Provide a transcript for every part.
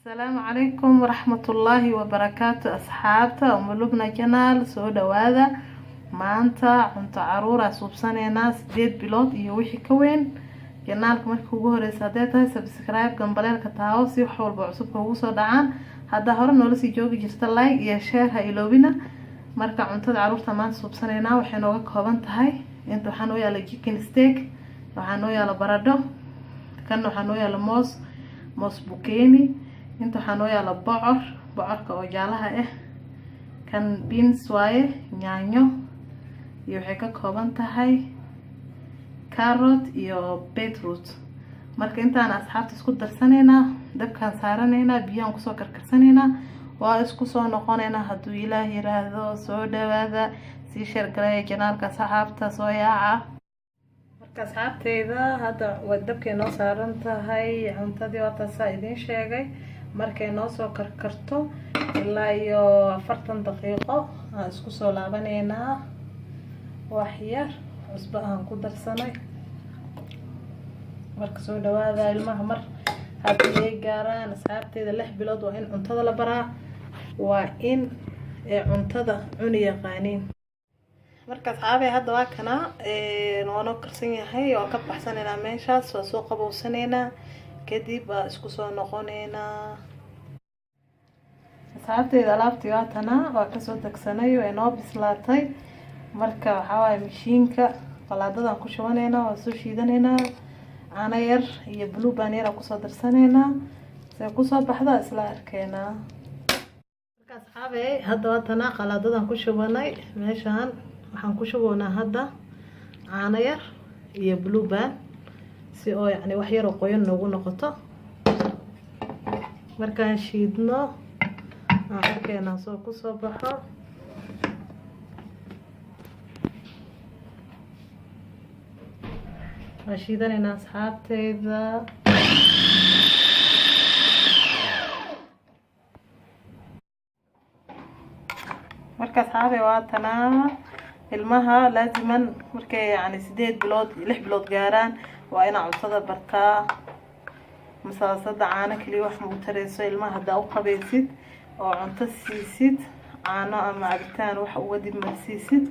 السلام عليكم ورحمة الله وبركاته أصحابتا وملوبنا جنال سو دوادا maanta cunto caruur ah suubsanayna 8 bilood iyo wixii ka weyn janaalka markii ugu horeysa haday tahay subscribe gambaleelka taawo si wax walba cusub ugu soo dhacaan hadda hore noola sii joogi jirta like iyo share ha iloobina marka cuntada caruurta maanta suubsanayna waxay nooga kooban tahay inta waxaan u yaala chicken steak waxaan u yaala baradho kan waxaan u yaala moos bukeeni inta waxaan u yaala bocorka oo jaalaha ah kan beans waaye yaanyo iyo waxay ka kooban tahay carrot iyo beetroot marka intaan asxaabta isku darsanayna dabkaan saaranayna biyaan kusoo karkarsanayna waa isku soo noqonayna hadduu ilaahay yiraahdo soo dhawaada si shargalay janaalka asxaabta soo yaaca marka asxaabteyda hadda waa dabkay noo saaran tahay cuntadii wata saa idin sheegay markay noo soo karkarto ilaa iyo 40 daqiiqo aan isku soo laabanayna wax yar cusbo aan ku darsanay marka soo dhawaada ilmaha mar haddii ay gaaraan asxaabteeda 6 bilood waa in cuntada la baraa waa in cuntada cuni yaqaaniin marka asxaabe hadda waa kana waana karsan yahay oo ka baxsanayna meeshaas waa soo qabowsanayna kadib isku soo noqonayna asxaabteeda alaabtii waa tana waa ka soo dagsanay way noo bislaatay marka waxa waay mashiinka qalaadadan ku shubanayna waa soo shiidanayna caano yar iyo blue baan yar ku soo darsanayna si ku soo baxda isla arkayna marka asxaabe hadda waa tana qalaadadan ku shubanay meeshan waxaan ku shubanaa hadda caano yar iyo blue baan si oo yani wax yar oo qoyan noogu noqoto markaan shiidno arkayna soo ku soo baxo shiidanayna asxaabteyda marka asxaabe waa tanaa ilmaha laaziman markay yani 8 bilood 6 bilood gaaraan waa ina cuntada bartaa masaasada caano kaliya wax ma u tareyso ilmaha hadaa u qabaysid oo cunto siisid caano ama cabitaan wax uga dib marsiisid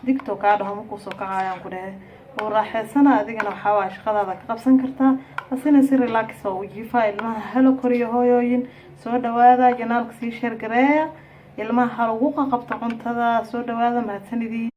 digto ka dhaho ma ku soo kacayaan ku dhahay oo raaxeysana adigana waxa waa shaqadaada ka qabsan kartaa asina si relax oo u jiifaa ilmaha halo koriyo hooyooyin soo dhawaada janaalka si share gareeya ilmaha hal ugu qabta cuntada soo dhawaada mahadsanidii